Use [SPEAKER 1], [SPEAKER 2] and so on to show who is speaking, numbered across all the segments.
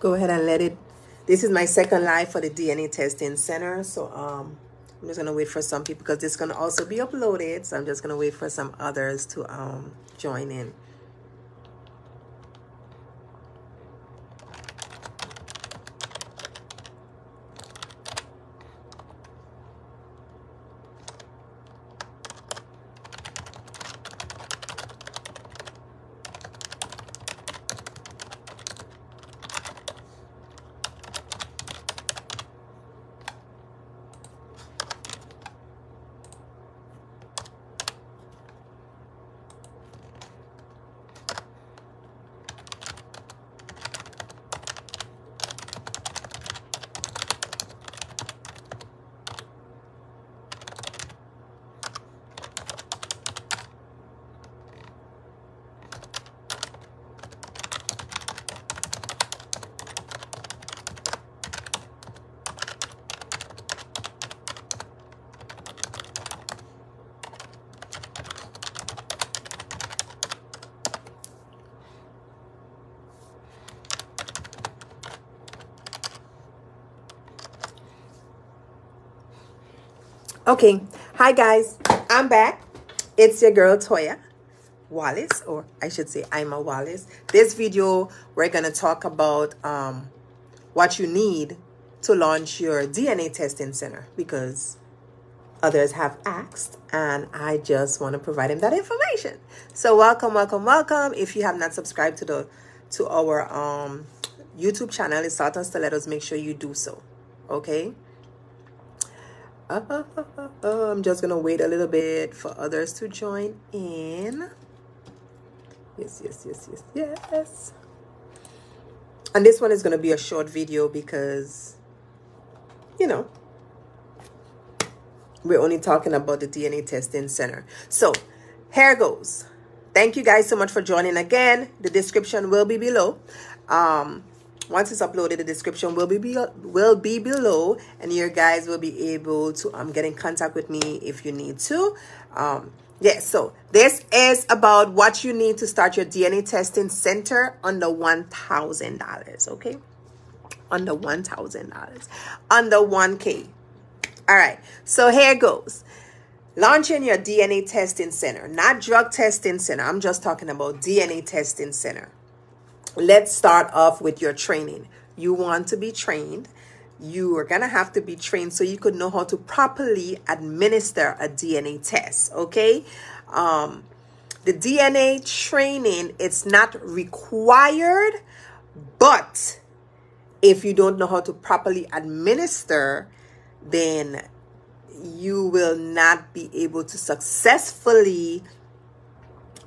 [SPEAKER 1] go ahead and let it. This is my second live for the DNA testing center. So I'm just gonna wait for some people because this is gonna also be uploaded. So I'm just gonna wait for some others to join in. Okay, hi guys, I'm back. It's your girl Toya Wallace, or I should say Ima Wallace. This video we're gonna talk about what you need to launch your DNA testing center, because others have asked and I just want to provide them that information. So welcome. If you have not subscribed to our YouTube channel, it's Salt and Stilettos, make sure you do so. Okay. I'm just gonna wait a little bit for others to join in. Yes. And this one is gonna be a short video because, you know, we're only talking about the DNA testing center. So here goes. Thank you guys so much for joining again. The description will be below. Once it's uploaded, the description will be below, and you guys will be able to get in contact with me if you need to. So this is about what you need to start your DNA testing center under $1,000. Okay, under $1,000, under 1K. All right, so here goes. Launching your DNA testing center, not drug testing center. I'm just talking about DNA testing center. Let's start off with your training. You want to be trained. You are going to have to be trained so you could know how to properly administer a DNA test, okay? The DNA training, it's not required, but if you don't know how to properly administer, then you will not be able to successfully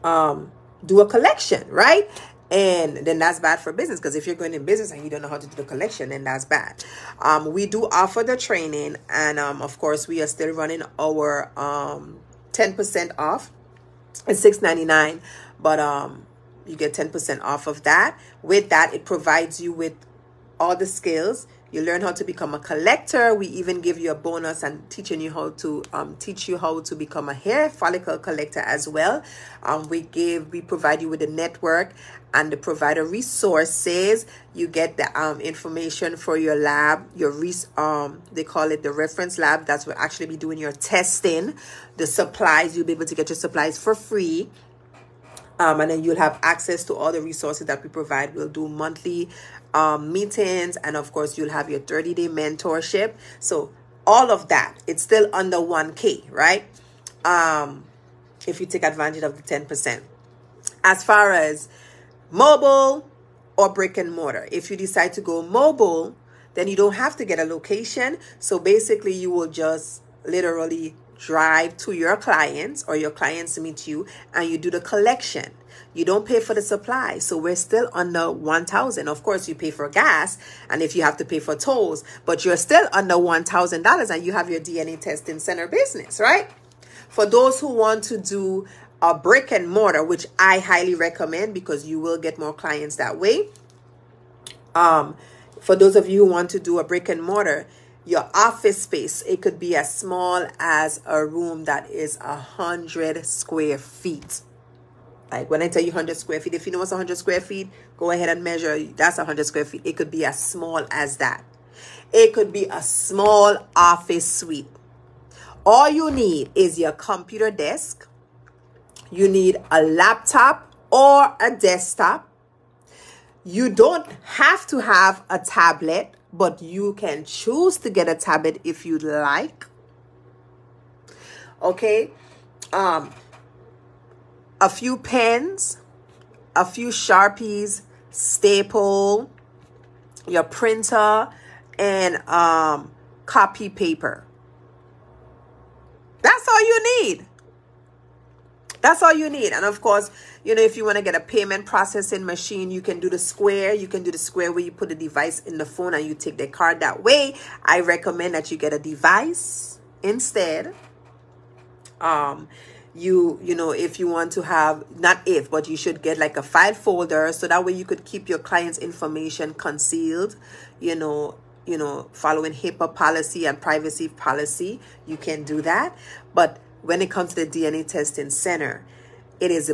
[SPEAKER 1] do a collection, right? And then that's bad for business, because if you're going in business and you don't know how to do the collection, then that's bad. We do offer the training, and of course we are still running our 10% off. It's $6.99, but you get 10% off of that. With that, it provides you with all the skills. You learn how to become a collector. We even give you a bonus and teaching you how to teach you how to become a hair follicle collector as well. We provide you with a network and the provider resources. You get the information for your lab, they call it the reference lab. That's what actually be doing your testing. The supplies, you'll be able to get your supplies for free. And then you'll have access to all the resources that we provide. We'll do monthly meetings, and of course you'll have your 30-day mentorship. So all of that, it's still under 1K, right? If you take advantage of the 10%. As far as mobile or brick and mortar, if you decide to go mobile, then you don't have to get a location. So basically you will just literally drive to your clients, or your clients meet you, and you do the collection. You don't pay for the supply. So we're still under $1,000. Of course, you pay for gas, and if you have to pay for tolls, but you're still under $1,000, and you have your DNA testing center business, right? For those who want to do a brick and mortar, which I highly recommend, because you will get more clients that way. For those of you who want to do a brick and mortar, your office space, it could be as small as a room that is 100 square feet. Like when I tell you 100 square feet, if you know what's 100 square feet, go ahead and measure. That's 100 square feet. It could be as small as that. It could be a small office suite. All you need is your computer desk. You need a laptop or a desktop. You don't have to have a tablet, but you can choose to get a tablet if you'd like. Okay. A few pens, a few Sharpies, staple, your printer, and copy paper. That's all you need. That's all you need. And of course, you know, if you want to get a payment processing machine, you can do the square. You can do the square where you put the device in the phone and you take the card that way. I recommend that you get a device instead. You know, if you want to have, not if, but you should get like a file folder so that way you could keep your client's information concealed, you know, following HIPAA policy and privacy policy. You can do that. But when it comes to the DNA testing center, it is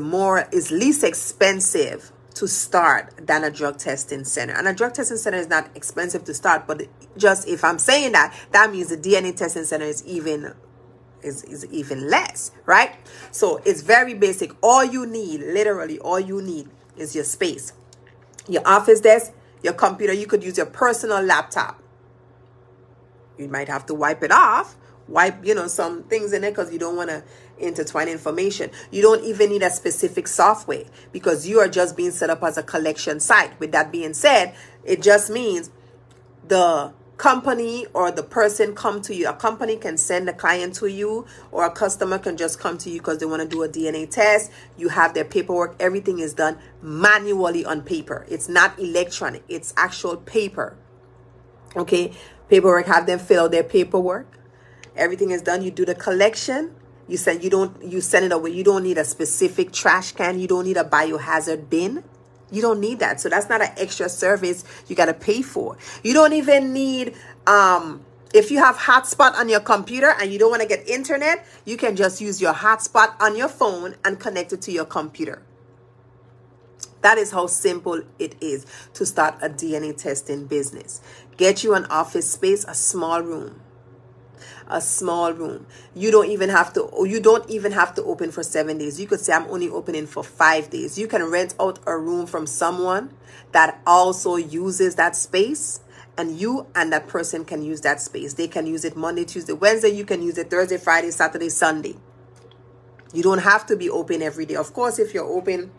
[SPEAKER 1] least expensive to start than a drug testing center. And a drug testing center is not expensive to start, but just if I'm saying that, that means the DNA testing center is even less, right? So it's very basic. All you need, literally all you need, is your space, your office desk, your computer. You could use your personal laptop. You might have to wipe it off, you know, some things in it because you don't want to intertwine information. You don't even need a specific software because you are just being set up as a collection site. With that being said, it just means the company or the person come to you. A company can send a client to you, or a customer can just come to you because they want to do a DNA test. You have their paperwork. Everything is done manually on paper. It's not electronic. It's actual paper. Okay. Paperwork, have them fill out their paperwork. Everything is done. You do the collection. You send it away. You don't need a specific trash can. You don't need a biohazard bin. You don't need that. So that's not an extra service you got to pay for. You don't even need, if you have hotspot on your computer and you don't want to get internet, you can just use your hotspot on your phone and connect it to your computer. That is how simple it is to start a DNA testing business. Get you an office space, a small room. A small room. You don't even have to open for 7 days. You could say, I'm only opening for 5 days. You can rent out a room from someone that also uses that space, and you and that person can use that space. They can use it Monday, Tuesday, Wednesday. You can use it Thursday, Friday, Saturday, Sunday. You don't have to be open every day. Of course, if you're open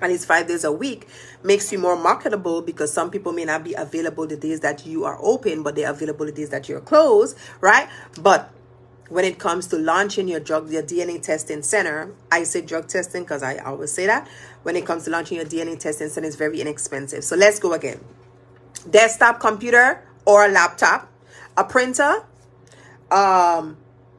[SPEAKER 1] at least 5 days a week, makes you more marketable because some people may not be available the days that you are open, but they're available the days that you're closed, right? But when it comes to launching your DNA testing center, I say drug testing because I always say that. When it comes to launching your DNA testing center, it's very inexpensive. So let's go again. Desktop computer or a laptop, a printer,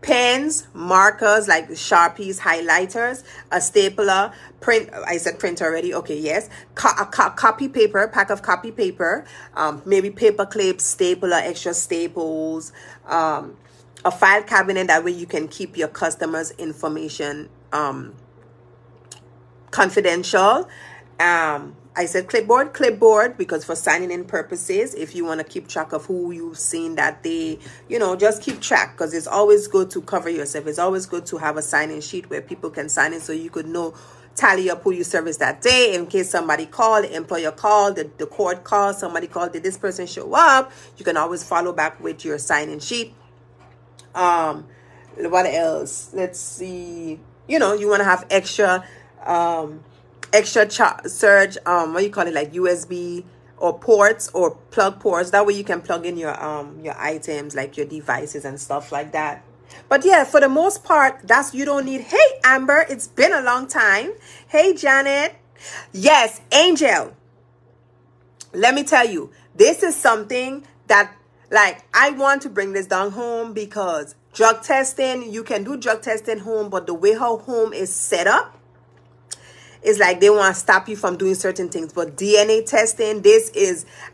[SPEAKER 1] pens, markers like Sharpies, highlighters, a stapler, I said print already. Okay, yes. Copy paper, pack of copy paper, maybe paper clips, stapler, extra staples, a file cabinet. That way you can keep your customers' information confidential. I said clipboard, because for signing in purposes, if you want to keep track of who you've seen that day, you know, just keep track, because it's always good to cover yourself. It's always good to have a sign-in sheet where people can sign in so you could know, tally up who you serviced that day in case somebody called, the employer called, the court called, somebody called, did this person show up? You can always follow back with your sign-in sheet. What else? Let's see. You know, you want to have extra surge, what you call it, like USB or ports or plug ports. That way you can plug in your items, like your devices and stuff like that. But yeah, for the most part, you don't need. Hey, Amber, it's been a long time. Hey, Janet. Yes, Angel. Let me tell you, this is something that, like, I want to bring this down home, because drug testing, you can do drug testing home, but the way how home is set up, it's like they want to stop you from doing certain things. But DNA testing,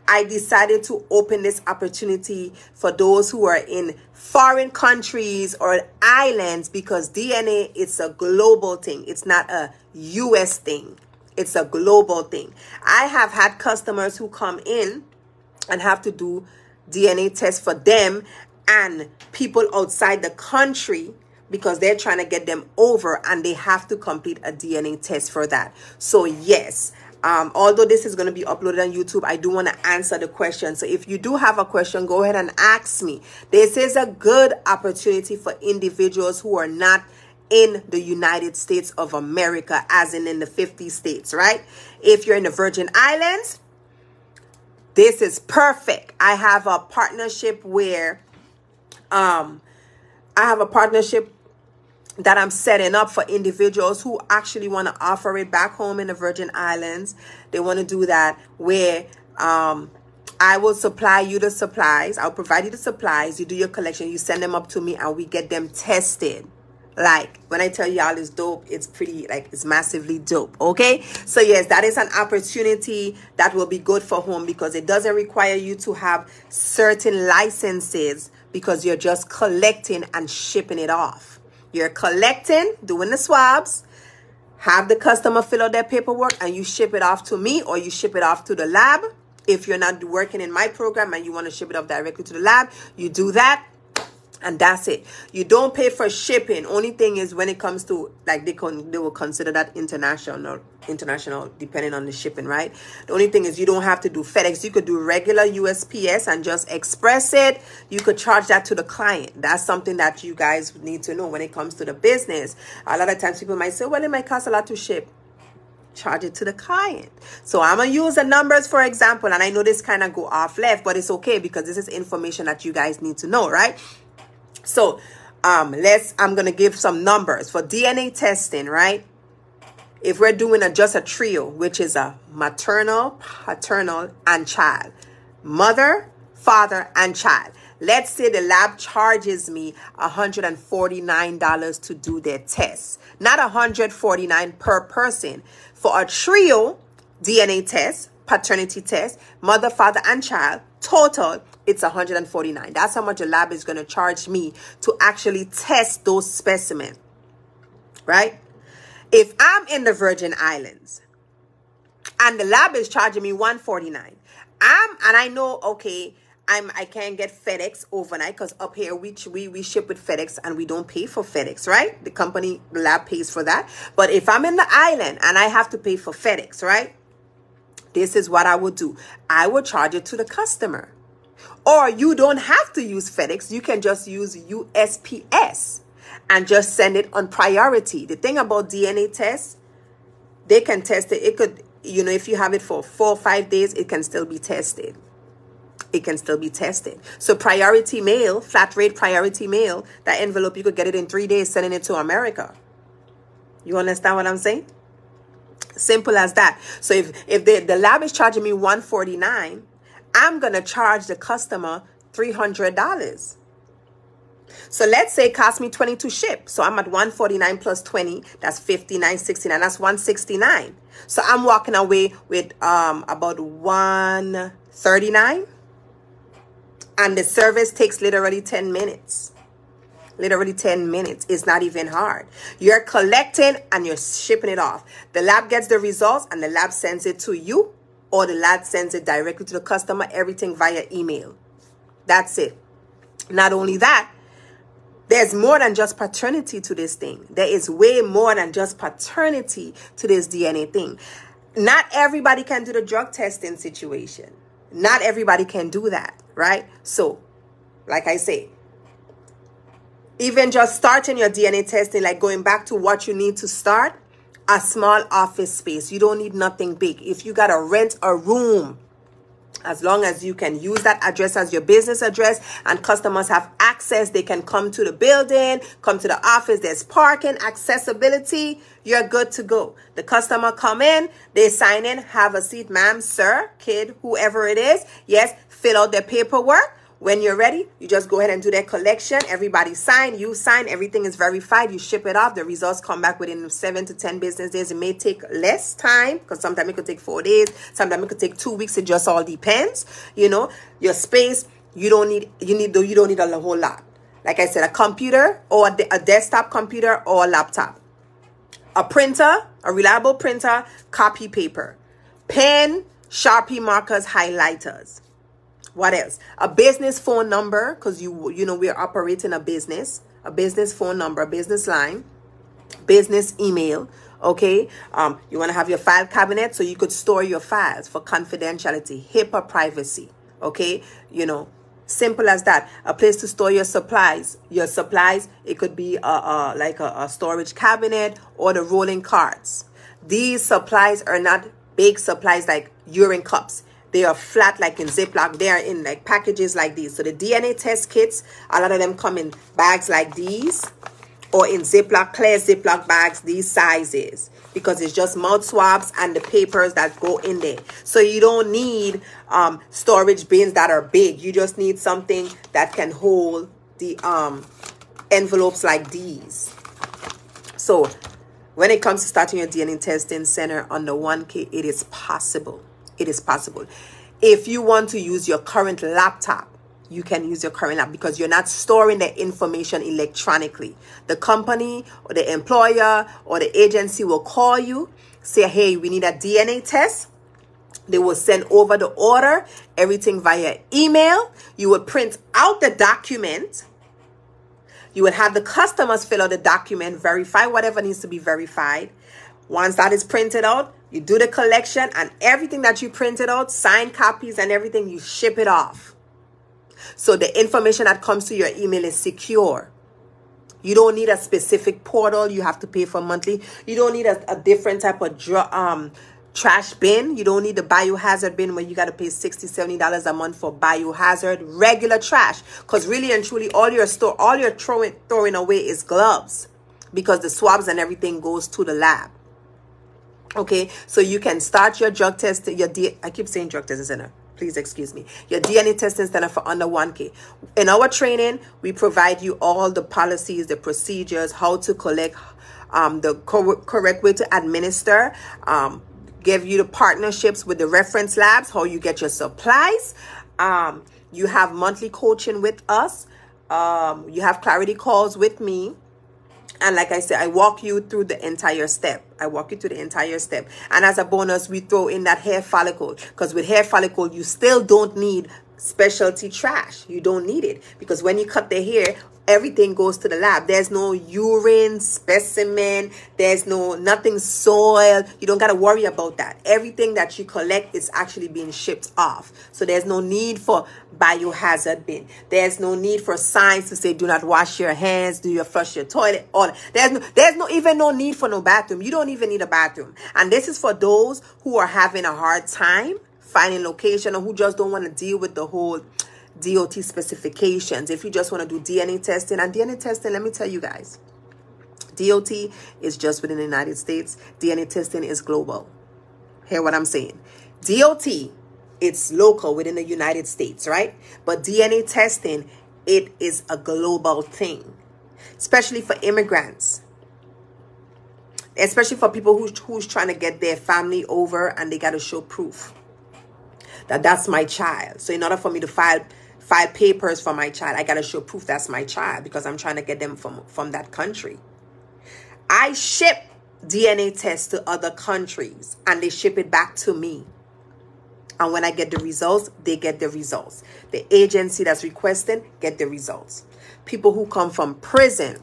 [SPEAKER 1] I decided to open this opportunity for those who are in foreign countries or islands, because DNA, it's a global thing. It's not a US thing. It's a global thing. I have had customers who come in and have to do DNA tests for them and people outside the country, because they're trying to get them over and they have to complete a DNA test for that. So yes, although this is going to be uploaded on YouTube, I do want to answer the question. So if you do have a question, go ahead and ask me. This is a good opportunity for individuals who are not in the United States of America, as in the 50 states, right? If you're in the Virgin Islands, this is perfect. I have a partnership where that I'm setting up for individuals who actually want to offer it back home in the Virgin Islands. They want to do that where I will supply you the supplies. I'll provide you the supplies. You do your collection. You send them up to me and we get them tested. Like, when I tell y'all it's dope, it's pretty, like, it's massively dope. Okay. So yes, that is an opportunity that will be good for home, because it doesn't require you to have certain licenses, because you're just collecting and shipping it off. You're collecting, doing the swabs, have the customer fill out their paperwork, and you ship it off to me, or you ship it off to the lab. If you're not working in my program and you want to ship it off directly to the lab, you do that. And that's it. You don't pay for shipping. Only thing is, when it comes to, like, they will consider that international, depending on the shipping, right? The only thing is, you don't have to do FedEx. You could do regular USPS and just express it. You could charge that to the client. That's something that you guys need to know when it comes to the business. A lot of times people might say, well, it might cost a lot to ship. Charge it to the client. So I'm going to use the numbers, for example, and I know this kind of go off left, but it's okay, because this is information that you guys need to know, right? So I'm going to give some numbers for DNA testing, right? If we're doing just a trio, which is a maternal, paternal, and child, mother, father, and child. Let's say the lab charges me $149 to do their tests, not $149 per person. For a trio DNA test, paternity test, mother, father, and child, total, it's $149. That's how much the lab is going to charge me to actually test those specimens, right? If I'm in the Virgin Islands and the lab is charging me $149, and I know, okay, I can't get FedEx overnight, because up here we ship with FedEx and we don't pay for FedEx, right? The lab pays for that. But if I'm in the island and I have to pay for FedEx, right? This is what I would do. I would charge it to the customer. Or you don't have to use FedEx. You can just use USPS and just send it on priority. The thing about DNA tests, they can test it. It could, if you have it for 4 or 5 days, it can still be tested. It can still be tested. So priority mail, flat rate priority mail, that envelope, you could get it in 3 days, sending it to America. You understand what I'm saying? Simple as that. So if the lab is charging me $149, I'm going to charge the customer $300. So let's say it cost me $20 to ship. So I'm at $149 plus $20. That's $59.69. That's $169. So I'm walking away with about $139. And the service takes literally 10 minutes. Literally 10 minutes. It's not even hard. You're collecting and you're shipping it off. The lab gets the results and the lab sends it to you, or the lab sends it directly to the customer, everything via email. That's it. Not only that, there's more than just paternity to this thing. There is way more than just paternity to this DNA thing. Not everybody can do the drug testing situation. Not everybody can do that, right? So, like I say, even just starting your DNA testing, like going back to what you need to start, a small office space. You don't need nothing big. If you got to rent a room, as long as you can use that address as your business address and customers have access, they can come to the building, come to the office, there's parking, accessibility, you're good to go. The customer come in, they sign in, have a seat, ma'am, sir, kid, whoever it is. Yes, fill out their paperwork. When you're ready, you just go ahead and do that collection. Everybody sign, you sign, everything is verified. You ship it off. The results come back within 7 to 10 business days. It may take less time because sometimes it could take 4 days. Sometimes it could take 2 weeks. It just all depends. You know, your space, you don't need a whole lot. Like I said, a computer or a desktop computer or a laptop. A printer, a reliable printer, copy paper, pen, Sharpie markers, highlighters. What else? A business phone number, because you know we're operating a business phone number, a business line, business email. Okay. You want to have your file cabinet so you could store your files for confidentiality, HIPAA privacy. Okay. You know, simple as that. A place to store your supplies. It could be like a storage cabinet or the rolling carts. These supplies are not big supplies like urine cups. They are flat like in Ziploc. They are in like packages like these. So the DNA test kits, a lot of them come in bags like these or in Ziploc, clear Ziploc bags, these sizes, because it's just mouth swabs and the papers that go in there. So you don't need storage bins that are big. You just need something that can hold the envelopes like these. So when it comes to starting your DNA testing center under 1K, it is possible. It is possible. If you want to use your current laptop, you can use your current laptop because you're not storing the information electronically. The company or the employer or the agency will call you, say, hey, we need a DNA test. They will send over the order, everything via email. You would print out the document. You would have the customers fill out the document, verify whatever needs to be verified. Once that is printed out, you do the collection and everything that you printed out, signed copies and everything, you ship it off. So the information that comes to your email is secure. You don't need a specific portal you have to pay for monthly. You don't need a different type of trash bin. You don't need the biohazard bin where you got to pay $60, $70 a month for biohazard. Regular trash. Because really and truly, all you're throwing away is gloves. Because the swabs and everything goes to the lab. Okay, so you can start your drug test, I keep saying drug testing center. Please excuse me. Your DNA testing center for under 1K. In our training, we provide you all the policies, the procedures, how to collect, the correct way to administer, give you the partnerships with the reference labs, how you get your supplies. You have monthly coaching with us. You have clarity calls with me. And like I said, I walk you through the entire step. And as a bonus, we throw in that hair follicle. Because with hair follicle, you still don't need specialty trash. You don't need it. Because when you cut the hair, everything goes to the lab. There's no urine specimen. There's nothing soil. You don't got to worry about that. Everything that you collect is actually being shipped off. So there's no need for biohazard bin. There's no need for signs to say do not wash your hands, do you flush your toilet. All there's no need for no bathroom. You don't even need a bathroom. And this is for those who are having a hard time finding location or who just don't want to deal with the whole DOT specifications. If you just want to do DNA testing, and DNA testing, let me tell you guys, DOT is just within the United States. DNA testing is global. Hear what I'm saying? DOT, it's local within the United States, right? But DNA testing, it is a global thing, especially for immigrants, especially for people who's trying to get their family over and they got to show proof that that's my child. So in order for me to file papers for my child, I got to show proof that's my child because I'm trying to get them from that country. I ship DNA tests to other countries and they ship it back to me. And when I get the results, they get the results. The agency that's requesting get the results. People who come from prison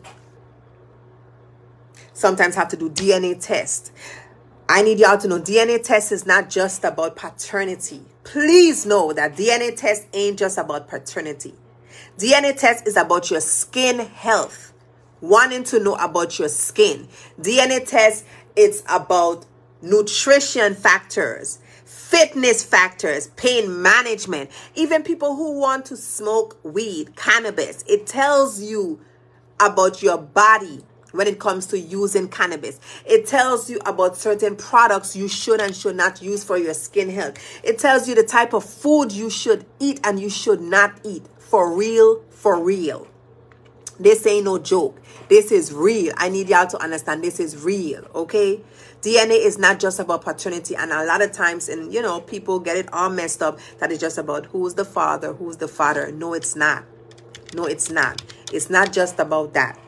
[SPEAKER 1] sometimes have to do DNA tests. I need y'all to know DNA test is not just about paternity. Please know that DNA test ain't just about paternity. DNA test is about your skin health. Wanting to know about your skin. DNA test, it's about nutrition factors, fitness factors, pain management. Even people who want to smoke weed, cannabis. It tells you about your body when it comes to using cannabis. It tells you about certain products you should and should not use for your skin health. It tells you the type of food you should eat and you should not eat. For real, for real. This ain't no joke. This is real. I need y'all to understand this is real, okay? DNA is not just about paternity, and a lot of times, and you know, people get it all messed up that it's just about who's the father, who's the father. No, it's not. No, it's not. It's not just about that.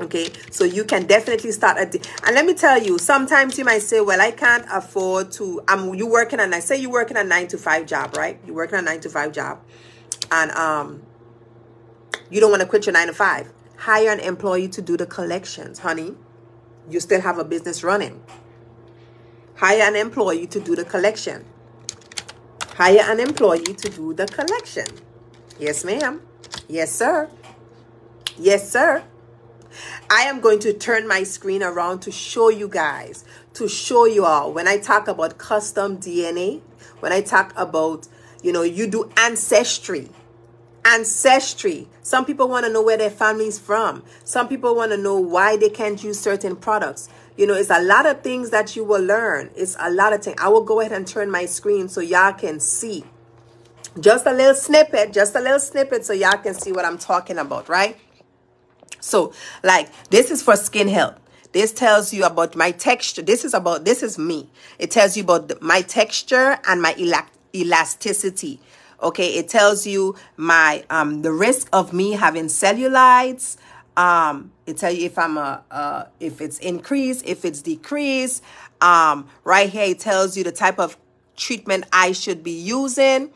[SPEAKER 1] Okay, so you can definitely start and let me tell you, sometimes you might say, well, I can't afford to, you working on, I say you're working a 9-to-5 job, right? You're working a 9-to-5 job, and you don't want to quit your 9-to-5. Hire an employee to do the collections, honey. You still have a business running. Hire an employee to do the collection. Hire an employee to do the collection. Yes, ma'am. Yes, sir. Yes, sir. I am going to turn my screen around to show you guys, to show you all, when I talk about custom DNA, when I talk about, you know, you do ancestry. Ancestry. Some people want to know where their family's from. Some people want to know why they can't use certain products. You know, it's a lot of things that you will learn. It's a lot of things. I will go ahead and turn my screen so y'all can see. Just a little snippet so y'all can see what I'm talking about, right? So, like, this is for skin health. This tells you about my texture. This is me. It tells you about my texture and my elasticity. Okay, it tells you my the risk of me having cellulites. It tells you if if it's increased, if it's decreased. Right here, it tells you the type of treatment I should be using.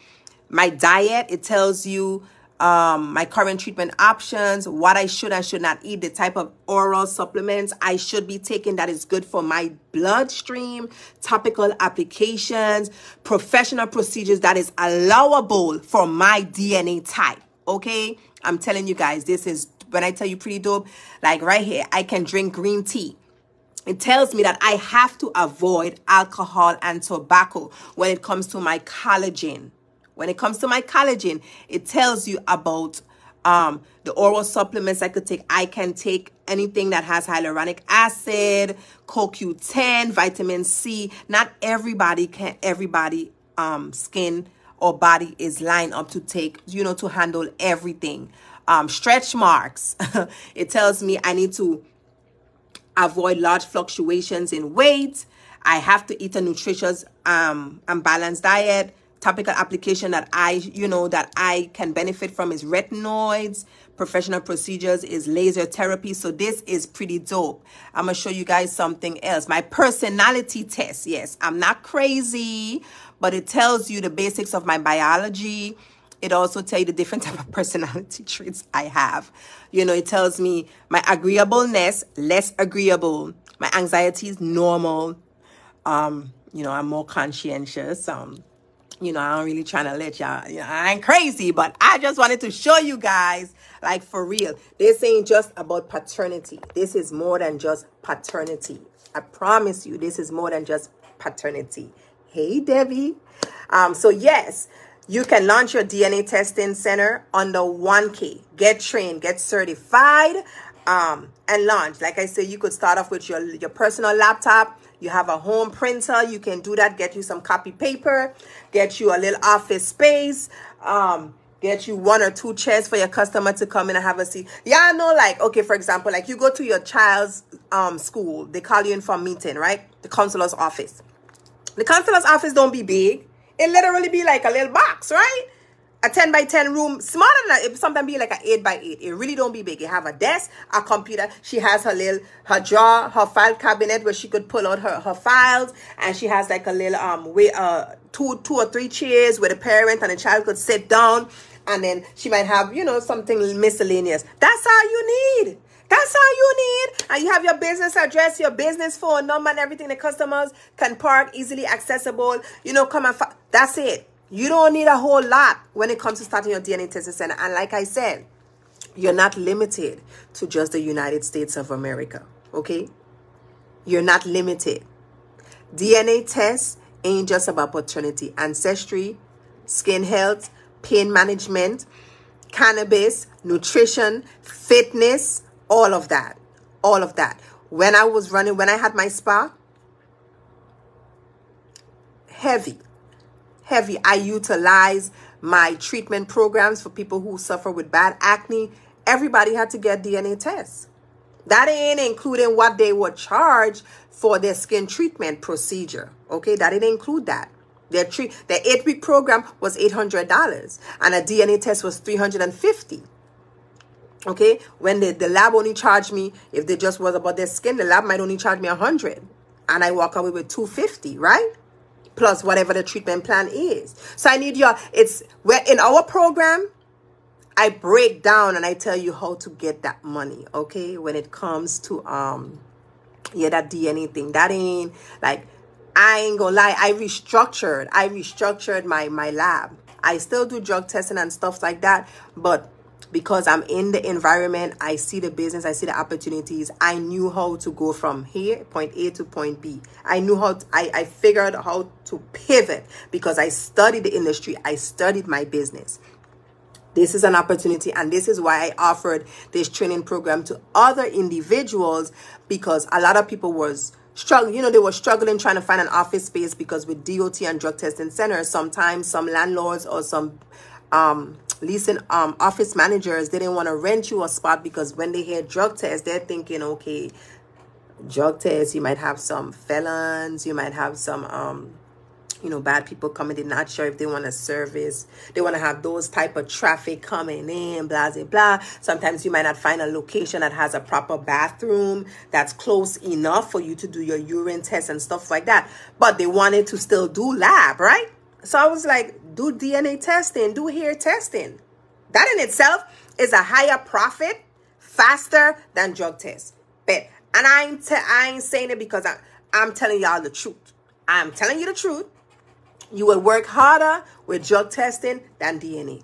[SPEAKER 1] My diet, it tells you my current treatment options, what I should and should not eat, the type of oral supplements I should be taking that is good for my bloodstream, topical applications, professional procedures that is allowable for my DNA type. Okay, I'm telling you guys, this is, when I tell you pretty dope, like right here, I can drink green tea. It tells me that I have to avoid alcohol and tobacco when it comes to my collagen. When it comes to my collagen, it tells you about the oral supplements I could take. I can take anything that has hyaluronic acid, CoQ10, vitamin C. Not everybody skin or body is lined up to take, you know, to handle everything. Stretch marks. It tells me I need to avoid large fluctuations in weight. I have to eat a nutritious and balanced diet. Topical application that I can benefit from is retinoids. Professional procedures is laser therapy. So this is pretty dope. I'm going to show you guys something else. My personality test. Yes, I'm not crazy, but it tells you the basics of my biology. It also tells you the different type of personality traits I have. You know, it tells me my agreeableness, less agreeable. My anxiety is normal. You know, I'm more conscientious. You know, I'm really trying to let y'all, you know, I ain't crazy, but I just wanted to show you guys, like, for real. This ain't just about paternity. This is more than just paternity. I promise you, this is more than just paternity. Hey, Debbie. So yes, you can launch your DNA testing center under 1K. Get trained, get certified, and launch. Like I said, you could start off with your personal laptop. You have a home printer, you can do that. Get you some copy paper, get you a little office space, get you 1 or 2 chairs for your customer to come in and have a seat. Y'all know, like, okay, for example, like you go to your child's school, they call you in for a meeting, right? The counselor's office. The counselor's office don't be big. It literally be like a little box, right? A 10 by 10 room, smaller than that. It sometimes be like an 8 by 8. It really don't be big. You have a desk, a computer. She has her drawer, her file cabinet where she could pull out her files, and she has like a little two or three chairs where the parent and the child could sit down, and then she might have, you know, something miscellaneous. That's all you need. That's all you need. And you have your business address, your business phone number, and everything. The customers can park, easily accessible. You know, come and that's it. You don't need a whole lot when it comes to starting your DNA testing center. And like I said, you're not limited to just the United States of America, okay? You're not limited. DNA tests ain't just about paternity. Ancestry, skin health, pain management, cannabis, nutrition, fitness, all of that. All of that. When I had my spa, heavy. I utilize my treatment programs for people who suffer with bad acne. Everybody had to get DNA tests. That ain't including what they would charge for their skin treatment procedure. Okay, that didn't include that. Their 8-week program was $800 and a DNA test was $350. Okay, when the lab only charged me, if they just was about their skin, the lab might only charge me $100, and I walk away with $250, right? Plus whatever the treatment plan is. So I need we're in our program, I break down and I tell you how to get that money, okay? When it comes to that DNA thing. That ain't like, I ain't gonna lie, I restructured my lab. I still do drug testing and stuff like that, but because I'm in the environment, I see the business, I see the opportunities. I knew how to go from here, point A to point B. I figured how to pivot because I studied the industry. I studied my business. This is an opportunity, and this is why I offered this training program to other individuals, because a lot of people was struggling. They were struggling trying to find an office space, because with DOT and drug testing centers, sometimes some landlords or some leasing office managers, they didn't want to rent you a spot, because when they hear drug tests, they're thinking, okay, drug tests, you might have some felons, you might have some bad people coming. They're not sure if they want to service. They want to have those type of traffic coming in, blah, blah, blah. Sometimes you might not find a location that has a proper bathroom that's close enough for you to do your urine test and stuff like that. But they wanted to still do lab, right? So I was like, do DNA testing, do hair testing. That in itself is a higher profit, faster than drug tests. But, and I ain't saying it because I'm telling y'all the truth. I'm telling you the truth. You will work harder with drug testing than DNA.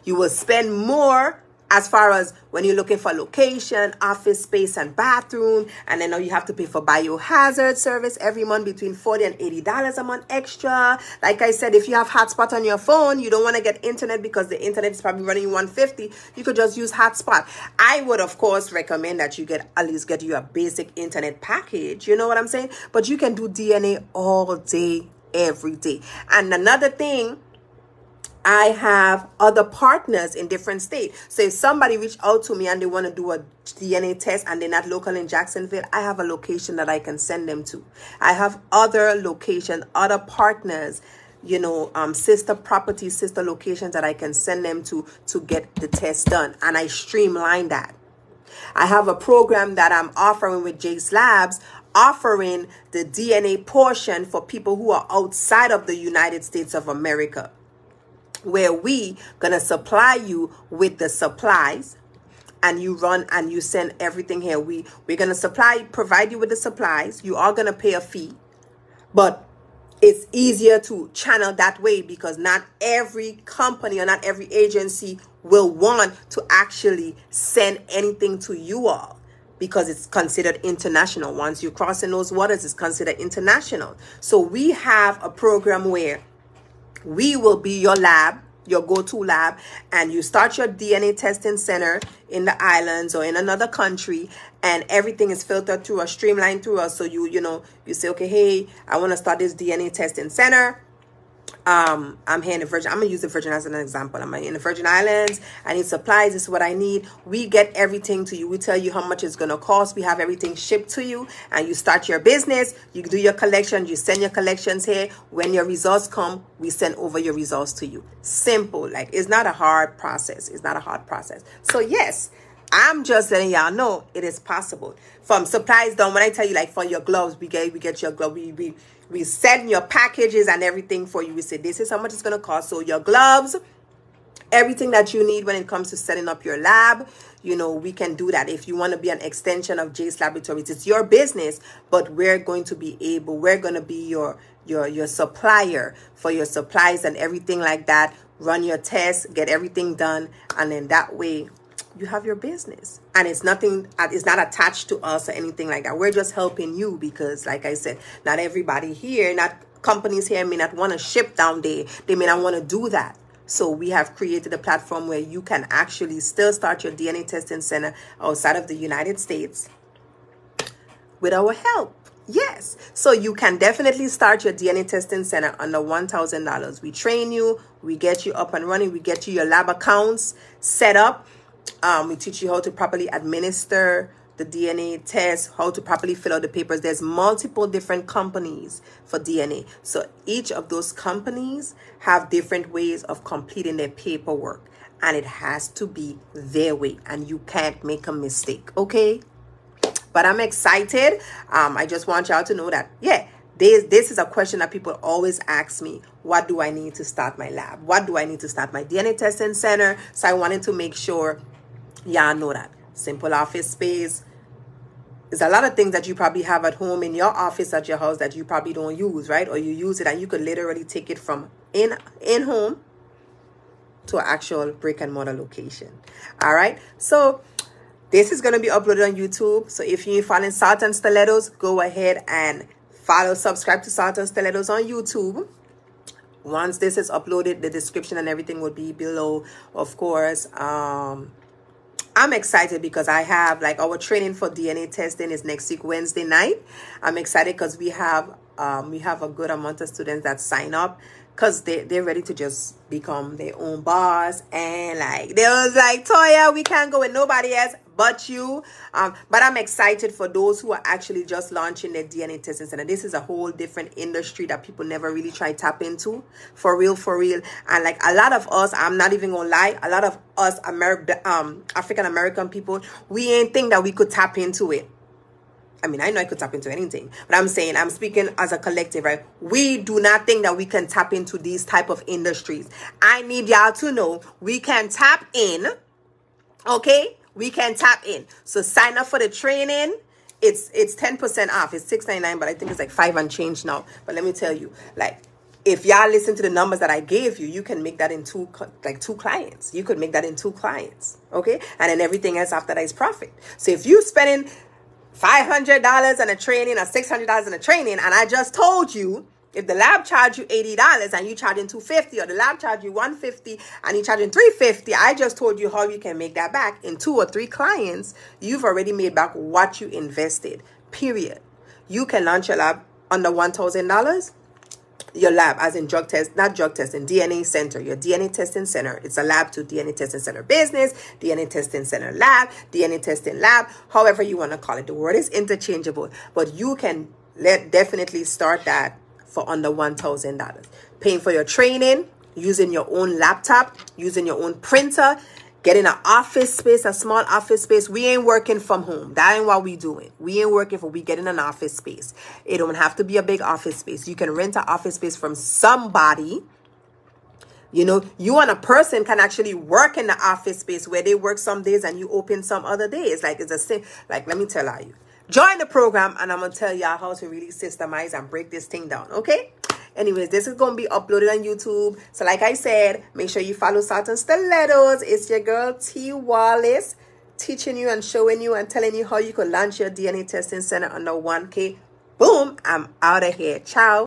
[SPEAKER 1] You will spend more as far as when you're looking for location, office space, and bathroom. And then now you have to pay for biohazard service every month between $40 and $80 a month extra. Like I said, if you have hotspot on your phone, you don't want to get internet because the internet is probably running you $150. You could just use hotspot. I would, of course, recommend that you at least get you a basic internet package. You know what I'm saying? But you can do DNA all day, every day. And another thing, I have other partners in different states. So if somebody reach out to me and they want to do a DNA test and they're not local in Jacksonville, I have a location that I can send them to. I have other locations, other partners, sister properties, sister locations that I can send them to get the test done. And I streamline that. I have a program that I'm offering with Jace Labs, offering the DNA portion for people who are outside of the United States of America, where we gonna supply you with the supplies, and you run and you send everything here. We're gonna provide you with the supplies. You are gonna pay a fee, but it's easier to channel that way, because not every company or not every agency will want to actually send anything to you all, because it's considered international. Once you're crossing those waters, it's considered international. So we have a program where we will be your lab, your go-to lab, and you start your DNA testing center in the islands or in another country, and everything is filtered through or streamlined through us. So you say, okay, hey, I want to start this DNA testing center. I'm here in the Virgin. I'm gonna use the Virgin as an example. I'm in the Virgin Islands. I need supplies. This is what I need. We get everything to you. We tell you how much it's gonna cost. We have everything shipped to you, and you start your business. You do your collection. You send your collections here. When your results come, we send over your results to you. Simple. Like, it's not a hard process. It's not a hard process. So yes, I'm just letting y'all know it is possible. From supplies done, when I tell you, like, for your gloves, we get your glove. We send your packages and everything for you. We say, this is how much it's going to cost. So your gloves, everything that you need when it comes to setting up your lab, we can do that. If you want to be an extension of Jace Laboratories, it's your business, but we're going to be your supplier for your supplies and everything like that. Run your tests, get everything done, and then that way you have your business, and it's not attached to us or anything like that. We're just helping you, because like I said, not everybody here, not companies here may not want to ship down there. They may not want to do that. So we have created a platform where you can actually still start your DNA testing center outside of the United States with our help. Yes. So you can definitely start your DNA testing center under $1,000. We train you, we get you up and running, we get you your lab accounts set up. We teach you how to properly administer the DNA test, how to properly fill out the papers. There's multiple different companies for DNA. So each of those companies have different ways of completing their paperwork. And it has to be their way. And you can't make a mistake. Okay? But I'm excited. I just want y'all to know that, yeah, this is a question that people always ask me. What do I need to start my lab? What do I need to start my DNA testing center? So I wanted to make sure y'all know that. Simple office space. There's a lot of things that you probably have at home in your office at your house that you probably don't use, right? Or you use it and you could literally take it from in home to an actual brick and mortar location. All right. So this is going to be uploaded on YouTube. So if you're following Salt and Stilettos, go ahead and subscribe to Salt and Stilettos on YouTube. Once this is uploaded, the description and everything will be below, of course. I'm excited because I have, like, our training for DNA testing is next week, Wednesday night. I'm excited because we have a good amount of students that sign up because they're ready to just become their own boss. And like, they was like, Toya, we can't go with nobody else but you. But I'm excited for those who are actually just launching their DNA testing center. This is a whole different industry that people never really try to tap into. For real, for real. And like a lot of us, I'm not even gonna lie, a lot of us African American people, we ain't think that we could tap into it. I mean, I know I could tap into anything, but I'm saying, I'm speaking as a collective, right? We do not think that we can tap into these type of industries. I need y'all to know we can tap in, okay? We can tap in. So sign up for the training. It's 10% off. It's $6.99, but I think it's like $5 and change now. But let me tell you, like, if y'all listen to the numbers that I gave you, you can make that in two clients. You could make that in 2 clients, okay? And then everything else after that is profit. So if you spending $500 on a training or $600 on a training, and I just told you, if the lab charge you $80 and you charging $250, or the lab charge you $150 and you charging $350, I just told you how you can make that back in 2 or 3 clients. You've already made back what you invested. Period. You can launch your lab under $1,000. Your lab, as in drug test, not drug testing, DNA center, your DNA testing center. It's a lab to DNA testing center business, DNA testing center lab, DNA testing lab, however you want to call it. The word is interchangeable, but you can definitely start that for under $1,000. Paying for your training, using your own laptop, using your own printer, getting an office space, a small office space. We ain't working from home. That ain't what we doing. We ain't working we getting an office space. It don't have to be a big office space. You can rent an office space from somebody. You know, you and a person can actually work in the office space where they work some days and you open some other days. Like, let me tell you. Join the program and I'm going to tell y'all how to really systemize and break this thing down, okay? Anyways, this is going to be uploaded on YouTube. So like I said, make sure you follow Salt and Stilettos. It's your girl, T. Wallace, teaching you and showing you and telling you how you can launch your DNA testing center under $1K. Boom, I'm out of here. Ciao.